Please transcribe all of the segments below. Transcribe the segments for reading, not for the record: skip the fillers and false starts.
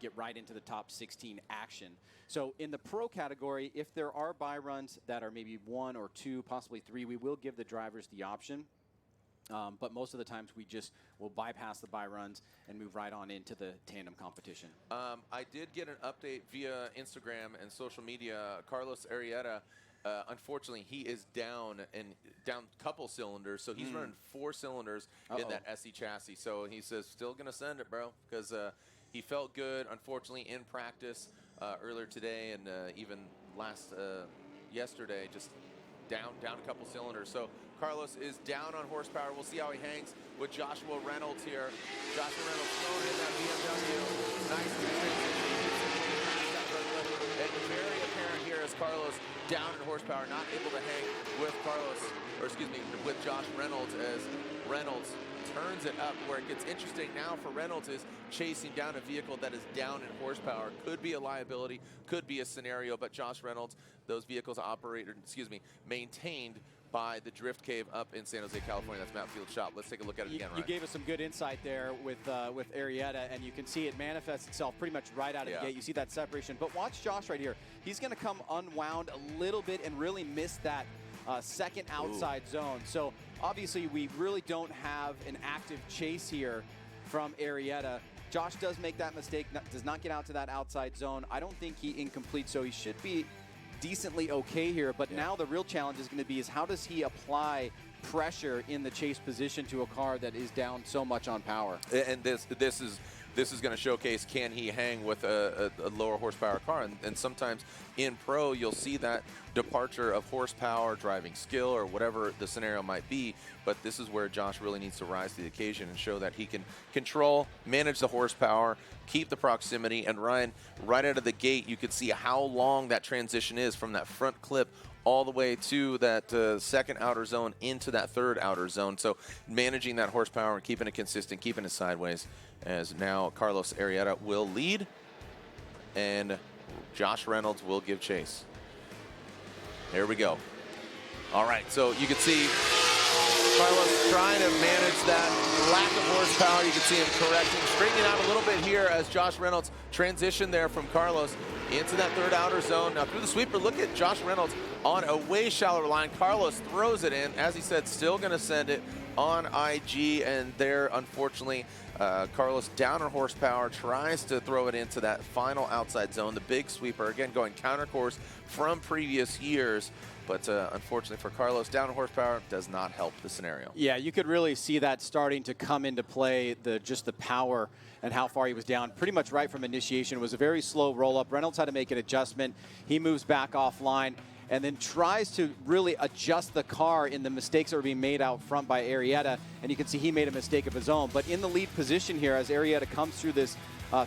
get right into the top 16 action. So in the pro category, if there are buy runs that are maybe 1 or 2, possibly 3, we will give the drivers the option. But most of the times we just will bypass the buy runs and move right on into the tandem competition. I did get an update via Instagram and social media. Carlos Arrieta, unfortunately, he is down a couple cylinders. So he's running 4 cylinders in that SE chassis. So he says, still going to send it, bro, because he felt good, unfortunately, in practice earlier today and even yesterday, just down a couple cylinders. So Carlos is down on horsepower. We'll see how he hangs with Joshua Reynolds here. Joshua Reynolds throwing in that BMW. Nice transition. And very apparent here as Carlos down in horsepower, not able to hang with with Josh Reynolds as Reynolds turns it up. Where it gets interesting now for Reynolds is chasing down a vehicle that is down in horsepower. Could be a liability, could be a scenario, but Josh Reynolds, those vehicles maintained by the Drift Cave up in San Jose, California. That's Mount Field Shop. Let's take a look at it again, Ryan. You gave us some good insight there with Arrieta, and you can see it manifests itself pretty much right out of the gate. You see that separation. But watch Josh right here. He's going to come unwound a little bit and really miss that second outside zone. So obviously we really don't have an active chase here from Arrieta. Josh does make that mistake, does not get out to that outside zone. I don't think he incomplete, so he should be decently okay here. But now the real challenge is going to be how does he apply pressure in the chase position to a car that is down so much on power? And this is going to showcase, can he hang with a lower horsepower car? And sometimes in pro, you'll see that departure of horsepower, driving skill, or whatever the scenario might be. But this is where Josh really needs to rise to the occasion and show that he can control, manage the horsepower, keep the proximity. And Ryan, right out of the gate, you could see how long that transition is from that front clip all the way to that second outer zone into that third outer zone. So managing that horsepower and keeping it consistent, keeping it sideways, as now Carlos Arrieta will lead and Josh Reynolds will give chase. There we go. All right, so you can see Carlos trying to manage that lack of horsepower. You can see him correcting, straightening out a little bit here as Josh Reynolds transitioned there from Carlos into that third outer zone. Now through the sweeper, look at Josh Reynolds on a way shallower line. Carlos throws it in. As he said, still going to send it on IG, and there, unfortunately, Carlos down on horsepower, tries to throw it into that final outside zone. The big sweeper, again, going counter course from previous years. But unfortunately for Carlos, down on horsepower does not help the scenario. Yeah, you could really see that starting to come into play, just the power and how far he was down. Pretty much right from initiation. It was a very slow roll-up. Reynolds had to make an adjustment. He moves back offline and then tries to really adjust the car in the mistakes that were being made out front by Arrieta. And you can see he made a mistake of his own. But in the lead position here, as Arrieta comes through this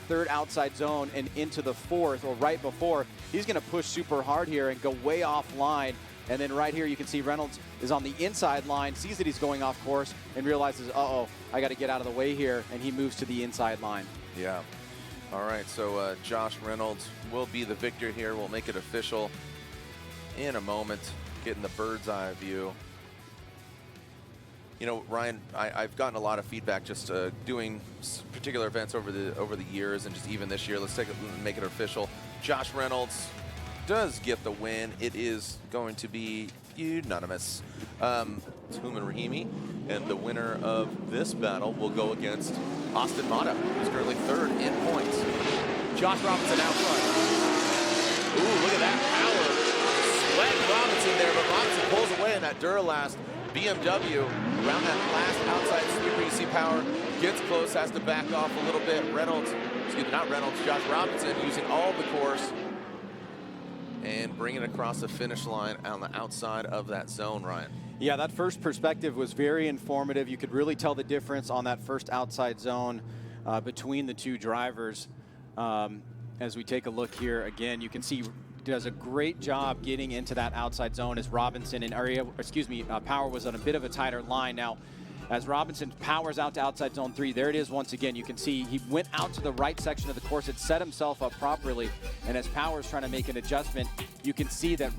third outside zone and into the fourth, or right before, he's going to push super hard here and go way offline. And then right here, you can see Reynolds is on the inside line, sees that he's going off course, and realizes, uh-oh, I got to get out of the way here, and he moves to the inside line. Yeah. All right, so Josh Reynolds will be the victor here. We'll make it official in a moment, getting the bird's eye view. You know, Ryan, I've gotten a lot of feedback just doing particular events over the years, and just even this year. Let's make it official. Josh Reynolds does get the win. It is going to be unanimous. It's Hofmann Rahimi, and the winner of this battle will go against Austin Mata, who's currently third in points. Josh Robinson out front. Ooh, look at that power. Sweat Robinson there, but Robinson pulls away in that Duralast BMW around that last outside sweeper. You see power gets close, has to back off a little bit. Josh Robinson using all the course and bring it across the finish line on the outside of that zone, Ryan. Yeah, that first perspective was very informative. You could really tell the difference on that first outside zone between the two drivers. As we take a look here again, you can see does a great job getting into that outside zone as Robinson and Power was on a bit of a tighter line. Now, as Robinson powers out to outside zone 3. There it is once again. You can see he went out to the right section of the course. It set himself up properly, and as Power's trying to make an adjustment, you can see that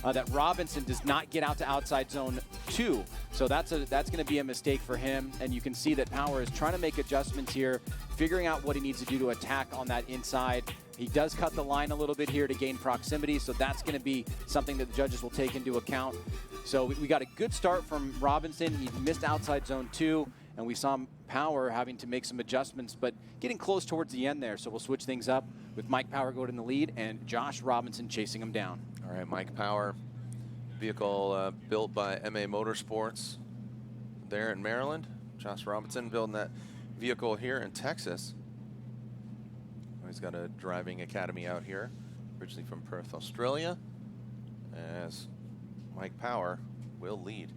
that Robinson does not get out to outside zone 2. So that's going to be a mistake for him, and you can see that Power is trying to make adjustments here, figuring out what he needs to do to attack on that inside. He does cut the line a little bit here to gain proximity, so that's going to be something that the judges will take into account. So we got a good start from Robinson. He missed outside zone 2, and we saw Power having to make some adjustments, but getting close towards the end there. So we'll switch things up with Mike Power going in the lead and Josh Robinson chasing him down. All right, Mike Power, vehicle built by MA Motorsports there in Maryland. Josh Robinson building that vehicle here in Texas. He's got a driving academy out here, originally from Perth, Australia, as Mike Power will lead.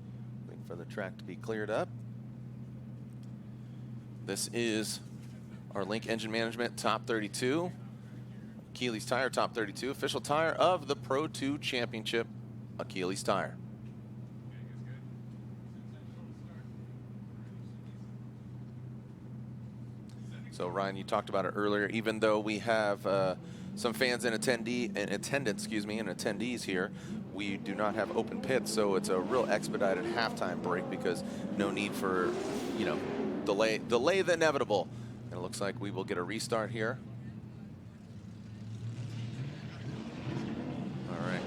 Waiting for the track to be cleared up. This is our Link Engine Management Top 32. Achilles Tire Top 32, official tire of the Pro2 Championship, Achilles Tire. So Ryan, you talked about it earlier. Even though we have some fans in attendance, and attendees here, we do not have open pits, so it's a real expedited halftime break because no need for, delay the inevitable. And it looks like we will get a restart here. All right.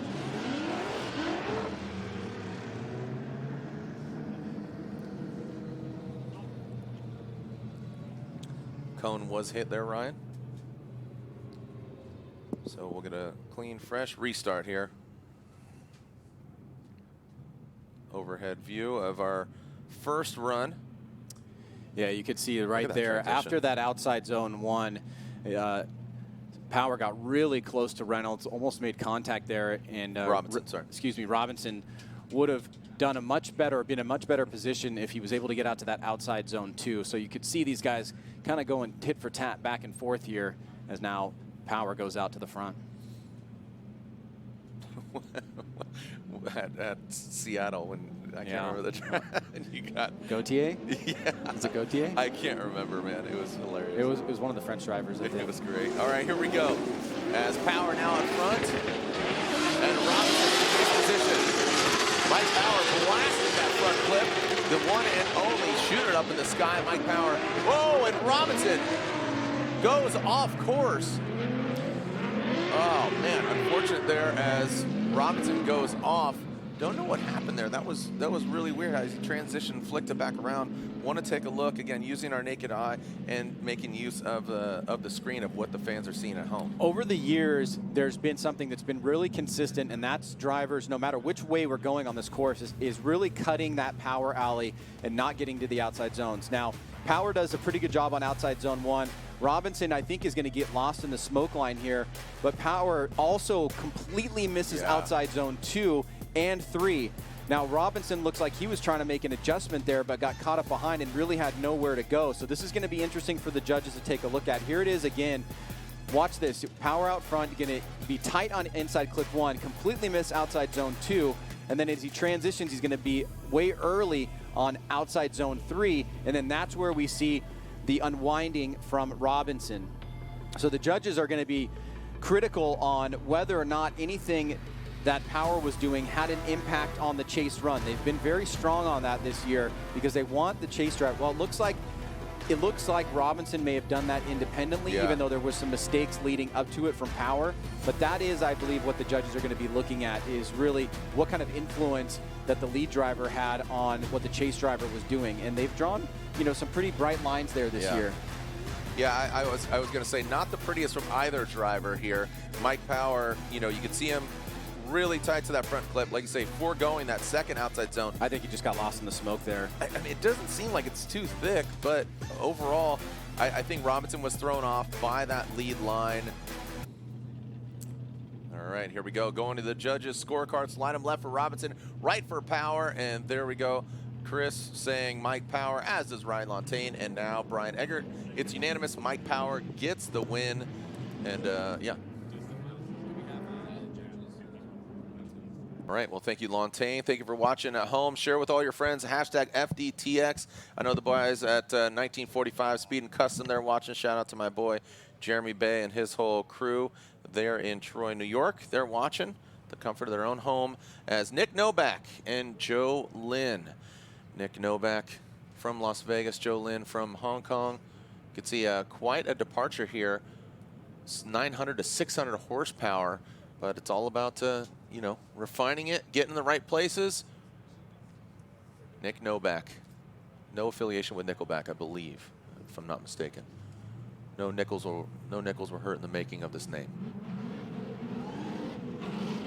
Cone was hit there, Ryan. So we'll get a clean, fresh restart here. Overhead view of our first run. Yeah, you could see right there. After that outside zone 1, Power got really close to Reynolds, almost made contact there, and Robinson would have been in a much better position if he was able to get out to that outside zone 2. So you could see these guys kind of going tit for tat back and forth here as now Power goes out to the front. at Seattle, when I can't remember the track, you got Gautier? Yeah. Is it Gautier? I can't remember, man. It was hilarious. It was one of the French drivers, I think. It was great. All right, here we go. As Power now in front, and Robinson in his position. Mike Power blasting that front flip. The one and only shooter up in the sky. Mike Power. Whoa, and Robinson goes off course. Oh, man, unfortunate there as Robinson goes off. Don't know what happened there. That was really weird as he transitioned, flicked it back around. Want to take a look, again, using our naked eye and making use of the screen of what the fans are seeing at home. Over the years, there's been something that's been really consistent, and that's drivers, no matter which way we're going on this course, is really cutting that power alley and not getting to the outside zones. Now, Power does a pretty good job on outside zone 1. Robinson, I think, is going to get lost in the smoke line here, but Power also completely misses outside zone 2 and 3. Now, Robinson looks like he was trying to make an adjustment there, but got caught up behind and really had nowhere to go. So this is going to be interesting for the judges to take a look at. Here it is again. Watch this. Power out front, going to be tight on inside clip 1, completely miss outside zone 2, and then as he transitions, he's going to be way early on outside zone 3, and then that's where we see the unwinding from Robinson. So the judges are going to be critical on whether or not anything that Power was doing had an impact on the chase run. They've been very strong on that this year because they want the chase drive. Well, it looks like Robinson may have done that independently, even though there was some mistakes leading up to it from Power. But that is, I believe, what the judges are going to be looking at, is really what kind of influence that the lead driver had on what the chase driver was doing. And they've drawn, some pretty bright lines there this year. Yeah, I was going to say, not the prettiest from either driver here. Mike Power, you could see him really tight to that front clip, like you say, foregoing that second outside zone. I think he just got lost in the smoke there. I mean, it doesn't seem like it's too thick, but overall, I think Robinson was thrown off by that lead line. All right, here we go. Going to the judges' scorecards. Line them left for Robinson, right for Power, and there we go. Chris saying Mike Power, as does Ryan Lontaine, and now Brian Eggert. It's unanimous. Mike Power gets the win, and yeah. All right, well, thank you, Lontaine. Thank you for watching at home. Share with all your friends, hashtag FDTX. I know the boys at 1945 Speed and Custom, they're watching. Shout out to my boy, Jeremy Bay, and his whole crew. They're in Troy, New York. They're watching the comfort of their own home as Nick Noback and Joe Lynn. Nick Noback from Las Vegas, Joe Lynn from Hong Kong. You can see quite a departure here. It's 900 to 600 horsepower, but it's all about you know, refining it, getting in the right places. Nick Noback. No affiliation with Nickelback, I believe, if I'm not mistaken. No nickels were hurt in the making of this name.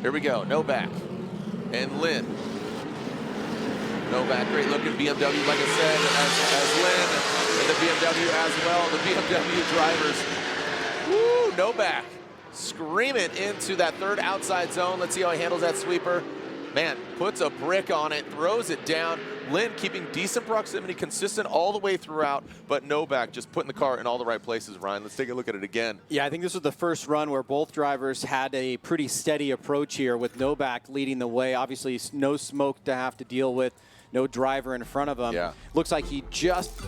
Here we go, Noback and Lynn. Noback, great looking BMW, like I said, as Lynn, and the BMW as well. The BMW drivers. Woo, Noback. Scream it into that third outside zone. Let's see how he handles that sweeper. Man, puts a brick on it, throws it down. Lynn keeping decent proximity, consistent all the way throughout, but Noback just putting the car in all the right places, Ryan. Let's take a look at it again. Yeah, I think this was the first run where both drivers had a pretty steady approach here, with Noback leading the way. Obviously, no smoke to have to deal with, no driver in front of him. Yeah. Looks like he just,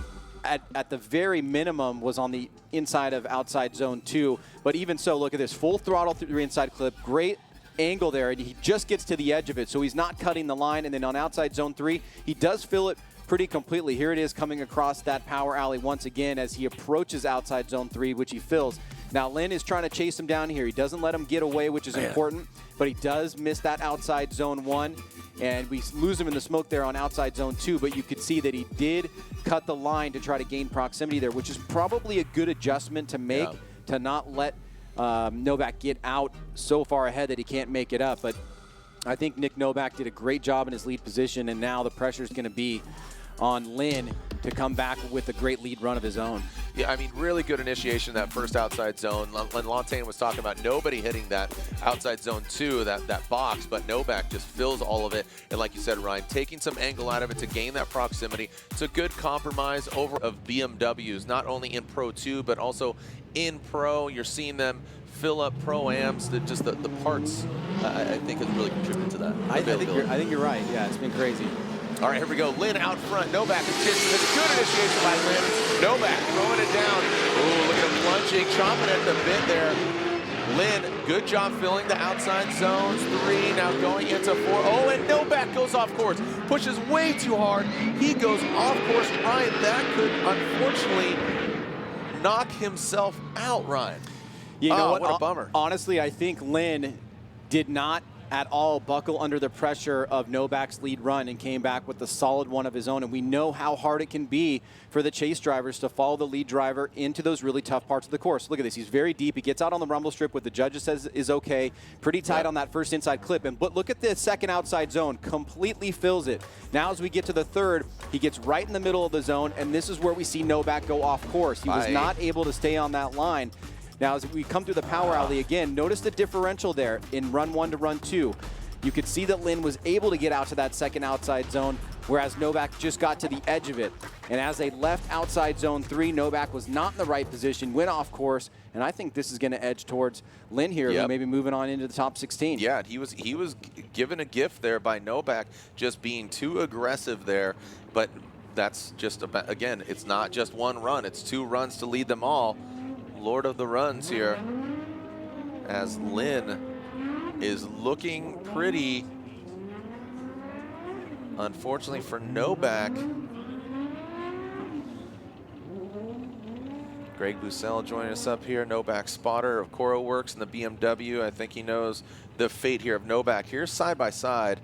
at the very minimum, was on the inside of outside zone 2. But even so, look at this, full throttle through the inside clip, great angle there, and he just gets to the edge of it, so he's not cutting the line. And then on outside zone 3, he does fill it pretty completely. Here it is coming across that power alley once again as he approaches outside zone 3, which he fills. Now Lynn is trying to chase him down here. He doesn't let him get away, which is important, but he does miss that outside zone 1, and we lose him in the smoke there on outside zone 2, but you could see that he did cut the line to try to gain proximity there, which is probably a good adjustment to make, to not let Noback get out so far ahead that he can't make it up. But I think Nick Noback did a great job in his lead position, and now the pressure is going to be on Lynn to come back with a great lead run of his own. Yeah, I mean, really good initiation, that first outside zone. When Lontaine was talking about nobody hitting that outside zone 2, that box, but Noback just fills all of it. And like you said, Ryan, taking some angle out of it to gain that proximity. It's a good compromise over of BMWs, not only in Pro 2, but also in Pro. You're seeing them fill up Pro-Ams, just the parts, I think has really contributed to that. I think you're right. Yeah, it's been crazy. All right, here we go. Lynn out front. Noback is kissing. It's a good initiation by Lynn. Noback throwing it down. Ooh, look at him plunging, chomping at the bit there. Lynn, good job filling the outside zones. 3, now going into 4. Oh, and Noback goes off course. Pushes way too hard. He goes off course. Ryan, that could unfortunately knock himself out, Ryan. You know what a bummer. Honestly, I think Lynn did not at all buckle under the pressure of Noback's lead run and came back with a solid one of his own. And we know how hard it can be for the chase drivers to follow the lead driver into those really tough parts of the course. Look at this. He's very deep. He gets out on the rumble strip, what the judges says is okay. Pretty tight on that first inside clip. But look at the second outside zone. Completely fills it. Now as we get to the third, he gets right in the middle of the zone, and this is where we see Noback go off course. He was not able to stay on that line. Now, as we come through the power alley again, notice the differential there in run 1 to run 2. You could see that Lynn was able to get out to that second outside zone, whereas Noback just got to the edge of it. And as they left outside zone 3, Noback was not in the right position, went off course, and I think this is going to edge towards Lynn here, who maybe moving on into the top 16. Yeah, he was given a gift there by Noback, just being too aggressive there, but that's just, again, it's not just one run, it's 2 runs to lead them all. Lord of the runs here, as Lynn is looking pretty, unfortunately for Noback. Greg Bussell joining us up here, Noback spotter of Coro Works and the BMW. I think he knows the fate here of Noback. Here's side by side,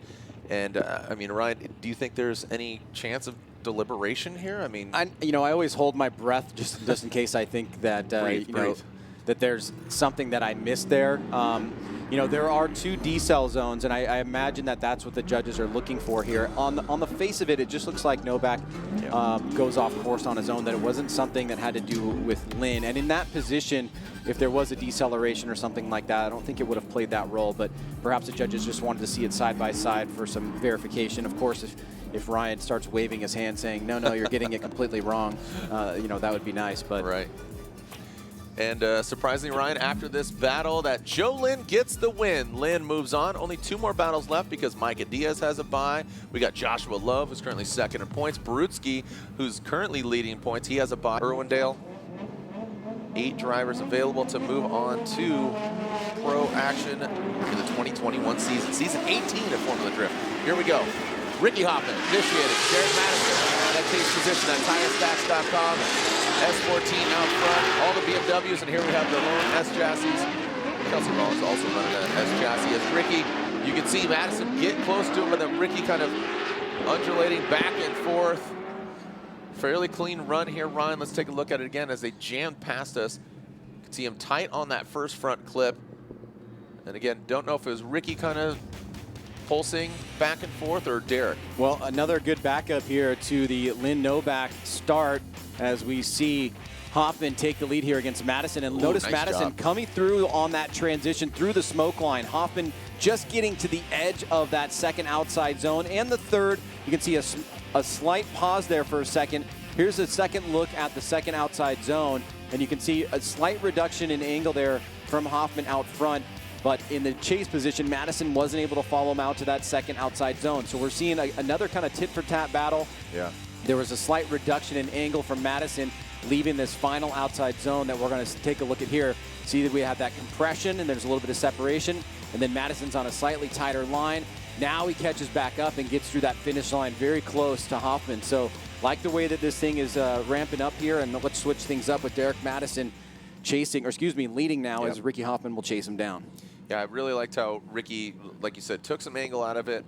and I mean, Ryan, do you think there's any chance of deliberation here? I mean, I always hold my breath just in case I think that that there's something that I missed there. There are 2 decel zones, and I imagine that that's what the judges are looking for here. On the face of it, it just looks like Noback goes off course on his own, that it wasn't something that had to do with Lynn. And in that position, if there was a deceleration or something like that, I don't think it would have played that role, but perhaps the judges just wanted to see it side by side for some verification. Of course, if Ryan starts waving his hand saying, no, you're getting it completely wrong, that would be nice. But right. And surprisingly, Ryan, after this battle, that Joe Lynn gets the win. Lynn moves on. Only 2 more battles left because Micah Diaz has a bye. We got Joshua Love, who's currently 2nd in points. Barutsky, who's currently leading points. He has a bye. Irwindale, 8 drivers available to move on to pro action in the 2021 season. Season 18 of Formula Drift. Here we go. Ricky Hofmann, initiating. Jared Madison, that takes position at TireStats.com. S14 out front, all the BMWs, and here we have the lone S chassis. Kelsey Rollins also running an S chassis as Ricky. You can see Madison get close to him, but then Ricky kind of undulating back and forth. Fairly clean run here, Ryan. Let's take a look at it again as they jammed past us. You can see him tight on that first front clip. And again, don't know if it was Ricky kind of pulsing back and forth or Derek. Well, another good backup here to the Lynn Noback start as we see Hofmann take the lead here against Madison. And notice nice Madison job. coming through on that transition through the smoke line. Hofmann just getting to the edge of that second outside zone. And the third, you can see a slight pause there for a second. Here's a second look at the second outside zone. And you can see a slight reduction in angle there from Hofmann out front. But in the chase position, Madison wasn't able to follow him out to that second outside zone. So we're seeing another kind of tit-for-tat battle. Yeah. There was a slight reduction in angle from Madison, leaving this final outside zone that we're going to take a look at here. See that we have that compression and there's a little bit of separation. And then Madison's on a slightly tighter line. Now he catches back up and gets through that finish line very close to Hofmann. So like the way that this thing is ramping up here, and let's switch things up with Derek Madison leading now as Ricky Hofmann will chase him down. Yeah, I really liked how Ricky, like you said, took some angle out of it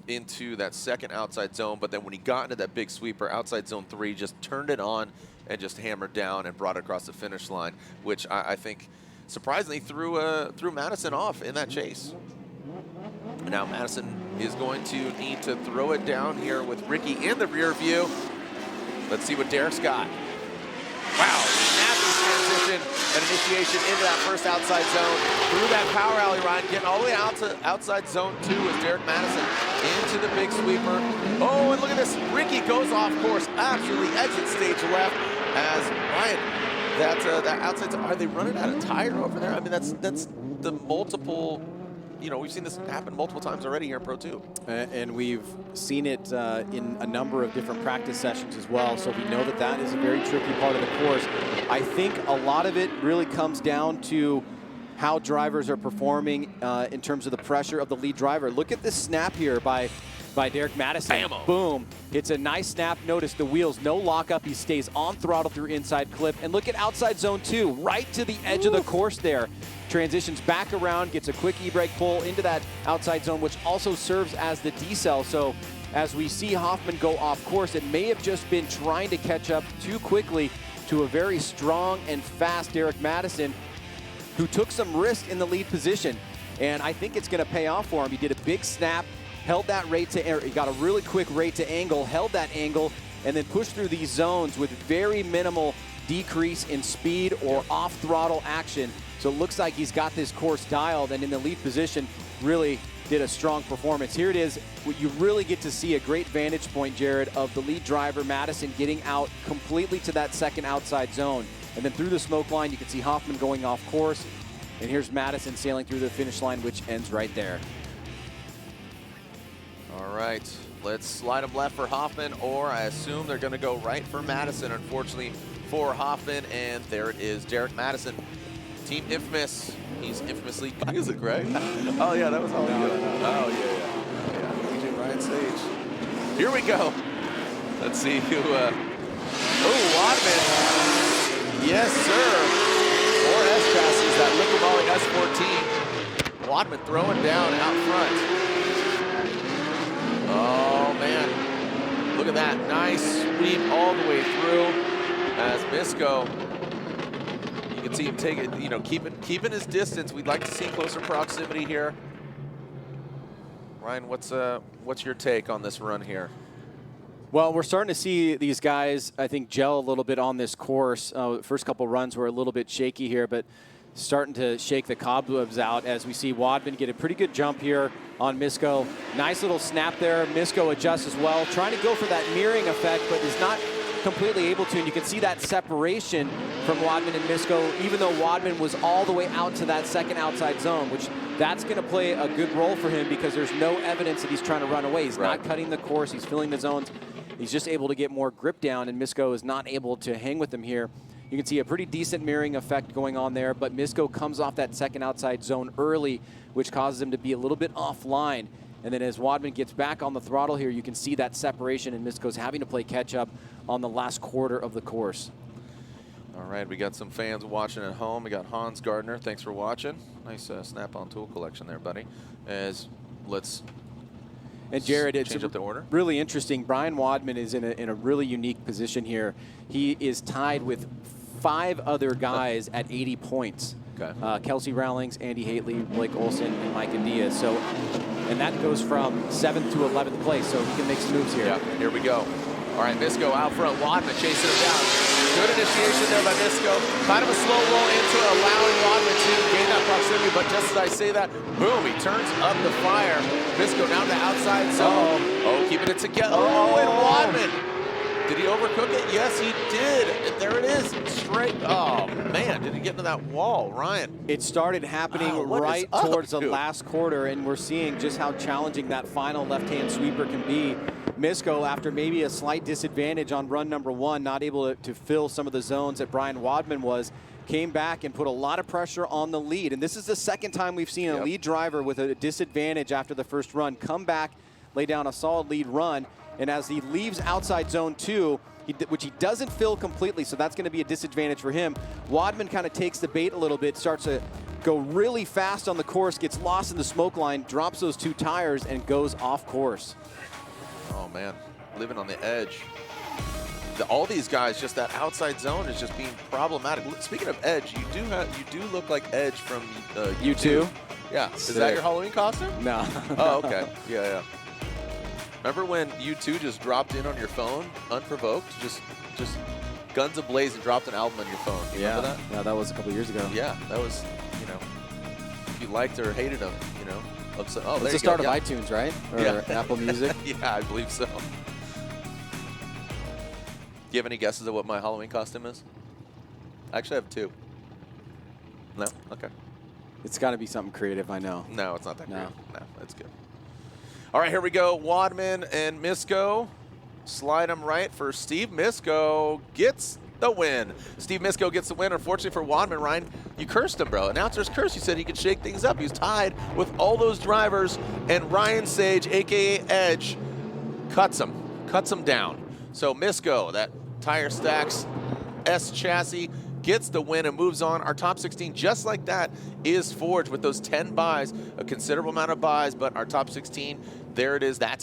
into that second outside zone, but then when he got into that big sweeper outside zone 3, just turned it on and just hammered down and brought it across the finish line, which I think surprisingly threw Madison off in that chase. Now Madison is going to need to throw it down here with Ricky in the rear view. Let's see what Derek's got. Wow, snappy transition and initiation into that first outside zone. Through that power alley, Ryan, getting all the way out to outside zone 2 is Derek Madison into the big sweeper. Oh, and look at this. Ricky goes off course, absolutely exit stage left as Ryan, that outside zone, are they running out of tire over there? I mean, that's the multiple, you know, we've seen this happen multiple times already here in Pro 2. And we've seen it in a number of different practice sessions as well, so we know that that is a very tricky part of the course. I think a lot of it really comes down to how drivers are performing in terms of the pressure of the lead driver. Look at this snap here by Derek Madison. Bam-o. Boom. It's a nice snap. Notice the wheels, no lockup. He stays on throttle through inside clip. And look at outside zone 2, right to the edge of the course there. Transitions back around, gets a quick e-brake pull into that outside zone, which also serves as the decel. So as we see Hofmann go off course, it may have just been trying to catch up too quickly to a very strong and fast Derek Madison, who took some risk in the lead position. And I think it's going to pay off for him. He did a big snap, held that rate to, he got a really quick rate to angle, held that angle, and then pushed through these zones with very minimal decrease in speed or off throttle action. So it looks like he's got this course dialed, and in the lead position really did a strong performance. Here it is. You really get to see a great vantage point, Jared, of the lead driver, Madison, getting out completely to that second outside zone. And then through the smoke line, you can see Hofmann going off course. And here's Madison sailing through the finish line, which ends right there. All right, let's slide them left for Hofmann, or I assume they're going to go right for Madison, unfortunately, for Hofmann. And there it is, Derek Madison. Team Infamous. He's infamously music, right? Oh, yeah, that was all he did. Oh, yeah. DJ Ryan Sage. Here we go. Let's see who. Oh, Wadman. Yes, sir. 4S chassis, that Liquid Volley S14. Wadman throwing down out front. Oh, man. Look at that. Nice sweep all the way through as Misko. You can see him take it, you know, keeping his distance. We'd like to see closer proximity here. Ryan, what's your take on this run here? Well, we're starting to see these guys, I think, gel a little bit on this course. First couple runs were a little bit shaky here, but starting to shake the cobwebs out as we see Wadman get a pretty good jump here on Misko. Nice little snap there. Misko adjusts as well, trying to go for that mirroring effect, but is not completely able to, and you can see that separation from Wadman and Misko, even though Wadman was all the way out to that second outside zone, which that's going to play a good role for him because there's no evidence that he's trying to run away. He's not cutting the course. He's filling the zones. He's just able to get more grip down, and Misko is not able to hang with him here. You can see a pretty decent mirroring effect going on there, but Misko comes off that second outside zone early, which causes him to be a little bit offline. And then as Wadman gets back on the throttle here, you can see that separation, and Misko's having to play catch up on the last quarter of the course. All right, we got some fans watching at home. We got Hans Gardner. Thanks for watching. Nice snap-on tool collection there, buddy. And Jared, it's change up the order. Really interesting. Brian Wadman is in a really unique position here. He is tied with 5 other guys at 80 points. Okay. Kelsey Rowlings, Andy Haitley, Blake Olson, and Micah Diaz. So, and that goes from 7th to 11th place, so he can make some moves here. Yeah, here we go. All right, Misko out front. Wadman chasing him down. Good initiation there by Misko. Kind of a slow roll into it, allowing Wadman to gain that proximity, but just as I say that, boom, he turns up the fire. Misko down the outside zone. Oh, keeping it together. Oh, and Wadman. Did he overcook it? Yes, he did. There it is. Straight. Oh, man. Did he get into that wall, Ryan? It started happening right towards the last quarter, and we're seeing just how challenging that final left-hand sweeper can be. Misko, after maybe a slight disadvantage on run number 1, not able to fill some of the zones that Brian Wadman was, came back and put a lot of pressure on the lead. And this is the second time we've seen a lead driver with a disadvantage after the first run come back, lay down a solid lead run. And as he leaves outside zone 2, which he doesn't fill completely, so that's going to be a disadvantage for him, Wadman kind of takes the bait a little bit, starts to go really fast on the course, gets lost in the smoke line, drops those 2 tires, and goes off course. Oh, man. Living on the edge. All these guys, just that outside zone is just being problematic. Speaking of edge, you do look like Edge from U2. Yeah. Is that your Halloween costume? No. Oh, okay. Yeah. Remember when U2 just dropped in on your phone, unprovoked, just guns ablaze and dropped an album on your phone? You remember that? Yeah, that was a couple years ago. Yeah, that was, if you liked or hated them, It's the start of iTunes, right? Or Apple Music? Yeah, I believe so. Do you have any guesses of what my Halloween costume is? I actually have 2. No? Okay. It's got to be something creative, I know. No, it's not that creative. No, it's good. All right, here we go. Wadman and Misko. Slide them right for Steve. Misko gets the win. Steve Misko gets the win. Unfortunately for Wadman, Ryan, you cursed him, bro. Announcers cursed. You said he could shake things up. He was tied with all those drivers, and Ryan Sage, a.k.a. Edge, cuts him down. So Misko, that tire stacks S chassis, gets the win and moves on. Our top 16, just like that, is forged with those 10 buys, a considerable amount of buys, but our top 16, there it is. That's